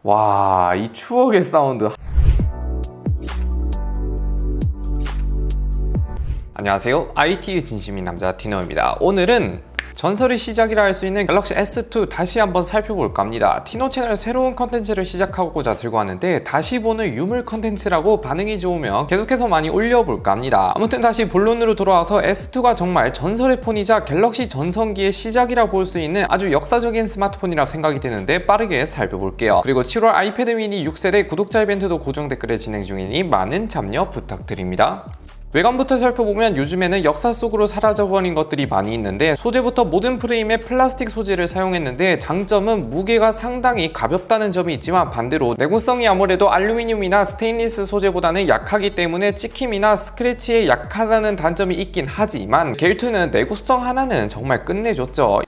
와, 이 추억의 사운드. 안녕하세요, IT의 진심인 남자 디노입니다. 오늘은 전설의 시작이라 할 수 있는 갤럭시 S2 다시 한번 살펴볼까 합니다. 디노 채널 새로운 컨텐츠를 시작하고자 들고 왔는데 다시 보는 유물 컨텐츠라고 반응이 좋으면 계속해서 많이 올려볼까 합니다. 아무튼 다시 본론으로 돌아와서 S2가 정말 전설의 폰이자 갤럭시 전성기의 시작이라 볼 수 있는 아주 역사적인 스마트폰이라 생각이 드는데 빠르게 살펴볼게요. 그리고 7월 아이패드 미니 6세대 구독자 이벤트도 고정 댓글에 진행 중이니 많은 참여 부탁드립니다. 외관부터 살펴보면 요즘에는 역사 속으로 사라져버린 것들이 많이 있는데, 소재부터 모든 프레임에 플라스틱 소재를 사용했는데 장점은 무게가 상당히 가볍다는 점이 있지만 반대로 내구성이 아무래도 알루미늄이나 스테인리스 소재보다는 약하기 때문에 찍힘이나 스크래치에 약하다는 단점이 있긴 하지만 겔2는 내구성 하나는 정말 끝내줬죠.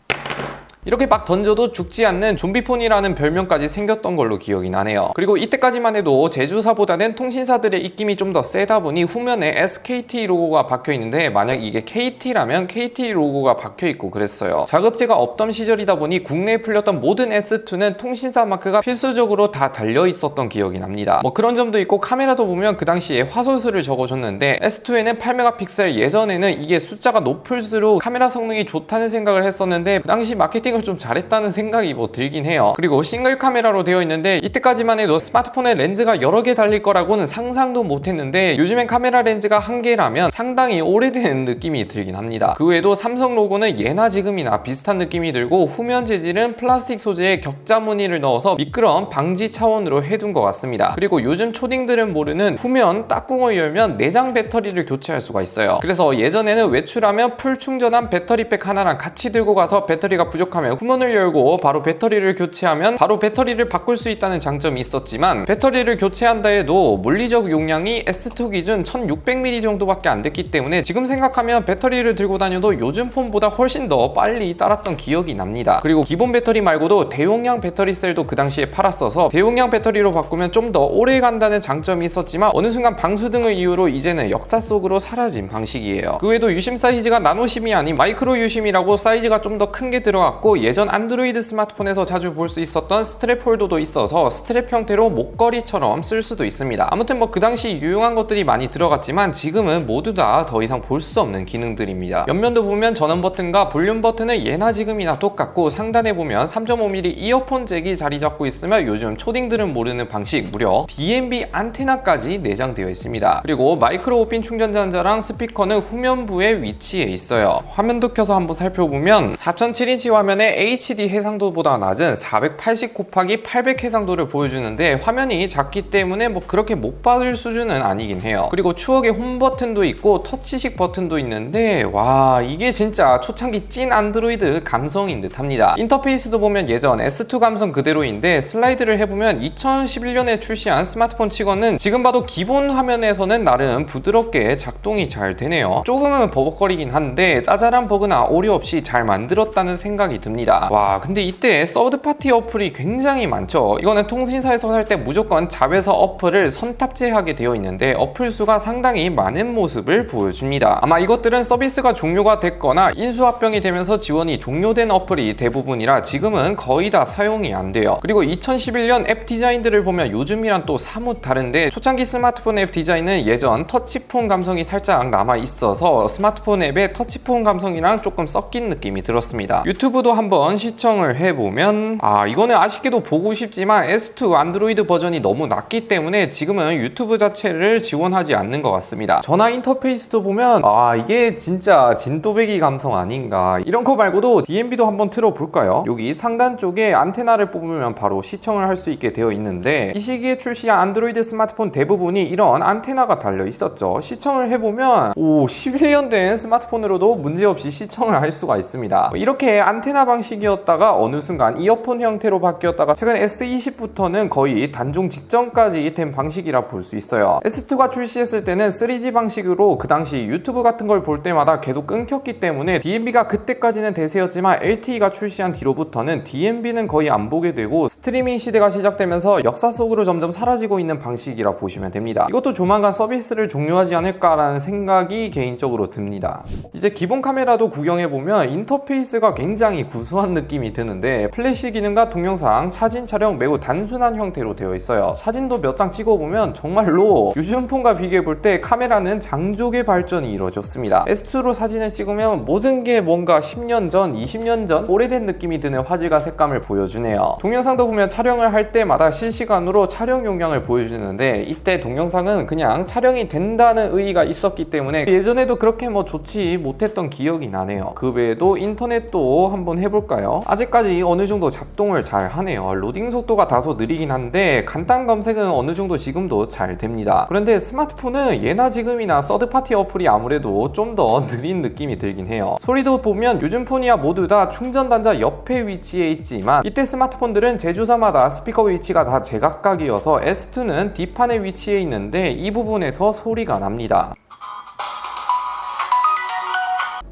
이렇게 막 던져도 죽지 않는 좀비폰이라는 별명까지 생겼던 걸로 기억이 나네요. 그리고 이때까지만 해도 제조사보다는 통신사들의 입김이 좀 더 세다 보니 후면에 SKT 로고가 박혀 있는데, 만약 이게 KT라면 KT 로고가 박혀 있고 그랬어요. 자급제가 없던 시절이다 보니 국내에 풀렸던 모든 S2는 통신사 마크가 필수적으로 다 달려 있었던 기억이 납니다. 뭐 그런 점도 있고, 카메라도 보면 그 당시에 화소수를 적어줬는데 S2에는 8메가픽셀, 예전에는 이게 숫자가 높을수록 카메라 성능이 좋다는 생각을 했었는데 그 당시 마케팅 좀 잘했다는 생각이 들긴 해요. 그리고 싱글 카메라로 되어 있는데 이때까지만 해도 스마트폰에 렌즈가 여러 개 달릴 거라고는 상상도 못했는데, 요즘엔 카메라 렌즈가 한 개라면 상당히 오래된 느낌이 들긴 합니다. 그 외에도 삼성 로고는 예나 지금이나 비슷한 느낌이 들고, 후면 재질은 플라스틱 소재에 격자 무늬를 넣어서 미끄럼 방지 차원으로 해둔 것 같습니다. 그리고 요즘 초딩들은 모르는 후면 딱구멍을 열면 내장 배터리를 교체할 수가 있어요. 그래서 예전에는 외출하면 풀 충전한 배터리백 하나랑 같이 들고 가서 배터리가 부족하면 후문을 열고 바로 배터리를 교체하면 바로 배터리를 바꿀 수 있다는 장점이 있었지만, 배터리를 교체한다 해도 물리적 용량이 S2 기준 1600mAh 정도밖에 안 됐기 때문에 지금 생각하면 배터리를 들고 다녀도 요즘 폰보다 훨씬 더 빨리 따랐던 기억이 납니다. 그리고 기본 배터리 말고도 대용량 배터리 셀도 그 당시에 팔았어서 대용량 배터리로 바꾸면 좀 더 오래 간다는 장점이 있었지만, 어느 순간 방수 등을 이유로 이제는 역사 속으로 사라진 방식이에요. 그 외에도 유심 사이즈가 나노심이 아닌 마이크로 유심이라고 사이즈가 좀 더 큰 게 들어갔고, 예전 안드로이드 스마트폰에서 자주 볼 수 있었던 스트랩 홀더도 있어서 스트랩 형태로 목걸이처럼 쓸 수도 있습니다. 아무튼 그 당시 유용한 것들이 많이 들어갔지만 지금은 모두 다 더 이상 볼 수 없는 기능들입니다. 옆면도 보면 전원 버튼과 볼륨 버튼은 예나 지금이나 똑같고, 상단에 보면 3.5mm 이어폰 잭이 자리 잡고 있으며 요즘 초딩들은 모르는 방식 무려 DMB 안테나까지 내장되어 있습니다. 그리고 마이크로 오핀 충전 단자랑 스피커는 후면부에 위치해 있어요. 화면도 켜서 한번 살펴보면 4007인치 화면에 HD 해상도보다 낮은 480/800 해상도를 보여주는데, 화면이 작기 때문에 그렇게 못 받을 수준은 아니긴 해요. 그리고 추억의 홈 버튼도 있고 터치식 버튼도 있는데, 와, 이게 진짜 초창기 찐 안드로이드 감성인 듯 합니다. 인터페이스도 보면 예전 S2 감성 그대로인데, 슬라이드를 해보면 2011년에 출시한 스마트폰 치고는 지금 봐도 기본 화면에서는 나름 부드럽게 작동이 잘 되네요. 조금은 버벅거리긴 한데 짜잘한 버그나 오류 없이 잘 만들었다는 생각이 듭니다. 와, 근데 이때 서드파티 어플이 굉장히 많죠. 이거는 통신사에서 살 때 무조건 자회사 어플을 선탑재하게 되어 있는데 어플 수가 상당히 많은 모습을 보여줍니다. 아마 이것들은 서비스가 종료가 됐거나 인수합병이 되면서 지원이 종료된 어플이 대부분이라 지금은 거의 다 사용이 안 돼요. 그리고 2011년 앱 디자인들을 보면 요즘이랑 또 사뭇 다른데, 초창기 스마트폰 앱 디자인은 예전 터치폰 감성이 살짝 남아 있어서 스마트폰 앱의 터치폰 감성이랑 조금 섞인 느낌이 들었습니다. 유튜브도 한번 시청을 해보면, 이거는 아쉽게도 보고 싶지만 S2 안드로이드 버전이 너무 낮기 때문에 지금은 유튜브 자체를 지원하지 않는 것 같습니다. 전화 인터페이스도 보면 이게 진짜 진또배기 감성 아닌가. 이런 거 말고도 DMB도 한번 틀어볼까요? 여기 상단 쪽에 안테나를 뽑으면 바로 시청을 할 수 있게 되어 있는데, 이 시기에 출시한 안드로이드 스마트폰 대부분이 이런 안테나가 달려 있었죠. 시청을 해보면 11년 된 스마트폰으로도 문제없이 시청을 할 수가 있습니다. 이렇게 안테나 방식이었다가 어느 순간 이어폰 형태로 바뀌었다가 최근 S20부터는 거의 단종 직전까지 된 방식이라 볼 수 있어요. S2가 출시했을 때는 3G 방식으로 그 당시 유튜브 같은 걸 볼 때마다 계속 끊겼기 때문에 DMB가 그때까지는 대세였지만 LTE가 출시한 뒤로부터는 DMB는 거의 안 보게 되고, 스트리밍 시대가 시작되면서 역사 속으로 점점 사라지고 있는 방식이라 보시면 됩니다. 이것도 조만간 서비스를 종료하지 않을까라는 생각이 개인적으로 듭니다. 이제 기본 카메라도 구경해보면 인터페이스가 굉장히 구수한 느낌이 드는데 플래시 기능과 동영상, 사진 촬영 매우 단순한 형태로 되어 있어요. 사진도 몇 장 찍어보면 정말로 요즘 폰과 비교해볼 때 카메라는 장족의 발전이 이루어졌습니다. S2로 사진을 찍으면 모든 게 뭔가 10년 전, 20년 전 오래된 느낌이 드는 화질과 색감을 보여주네요. 동영상도 보면 촬영을 할 때마다 실시간으로 촬영 용량을 보여주는데 이때 동영상은 그냥 촬영이 된다는 의의가 있었기 때문에 예전에도 그렇게 좋지 못했던 기억이 나네요. 그 외에도 인터넷도 한번 해볼까요? 아직까지 어느 정도 작동을 잘 하네요. 로딩 속도가 다소 느리긴 한데 간단 검색은 어느 정도 지금도 잘 됩니다. 그런데 스마트폰은 예나 지금이나 서드파티 어플이 아무래도 좀 더 느린 느낌이 들긴 해요. 소리도 보면 요즘 폰이야 모두 다 충전 단자 옆에 위치해 있지만 이때 스마트폰들은 제조사마다 스피커 위치가 다 제각각이어서 S2는 뒷판에 위치해 있는데 이 부분에서 소리가 납니다.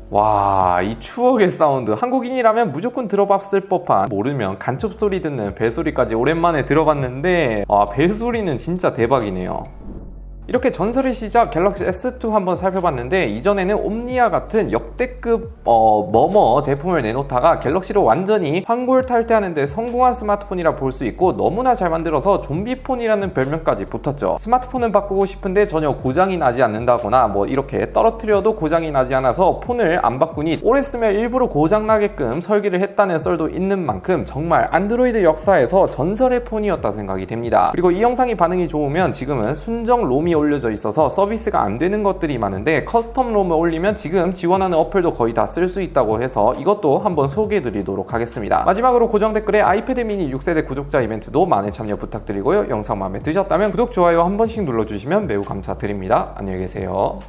와, 이 추억의 사운드 한국인이라면 무조건 들어봤을 법한, 모르면 간첩 소리 듣는 벨소리까지 오랜만에 들어봤는데 벨소리는 진짜 대박이네요. 이렇게 전설의 시작 갤럭시 S2 한번 살펴봤는데 이전에는 옴니아 같은 역대급 머머 제품을 내놓다가 갤럭시로 완전히 환골탈퇴하는 데 성공한 스마트폰이라 볼 수 있고 너무나 잘 만들어서 좀비폰이라는 별명까지 붙었죠. 스마트폰은 바꾸고 싶은데 전혀 고장이 나지 않는다거나 이렇게 떨어뜨려도 고장이 나지 않아서 폰을 안 바꾸니 오래 쓰면 일부러 고장나게끔 설계를 했다는 썰도 있는 만큼 정말 안드로이드 역사에서 전설의 폰이었다 생각이 됩니다. 그리고 이 영상이 반응이 좋으면 지금은 순정 롬이 올려져 있어서 서비스가 안 되는 것들이 많은데 커스텀 롬을 올리면 지금 지원하는 어플도 거의 다 쓸 수 있다고 해서 이것도 한번 소개해 드리도록 하겠습니다. 마지막으로 고정 댓글에 아이패드 미니 6세대 구독자 이벤트도 많은 참여 부탁드리고요. 영상 마음에 드셨다면 구독, 좋아요 한 번씩 눌러주시면 매우 감사드립니다. 안녕히 계세요.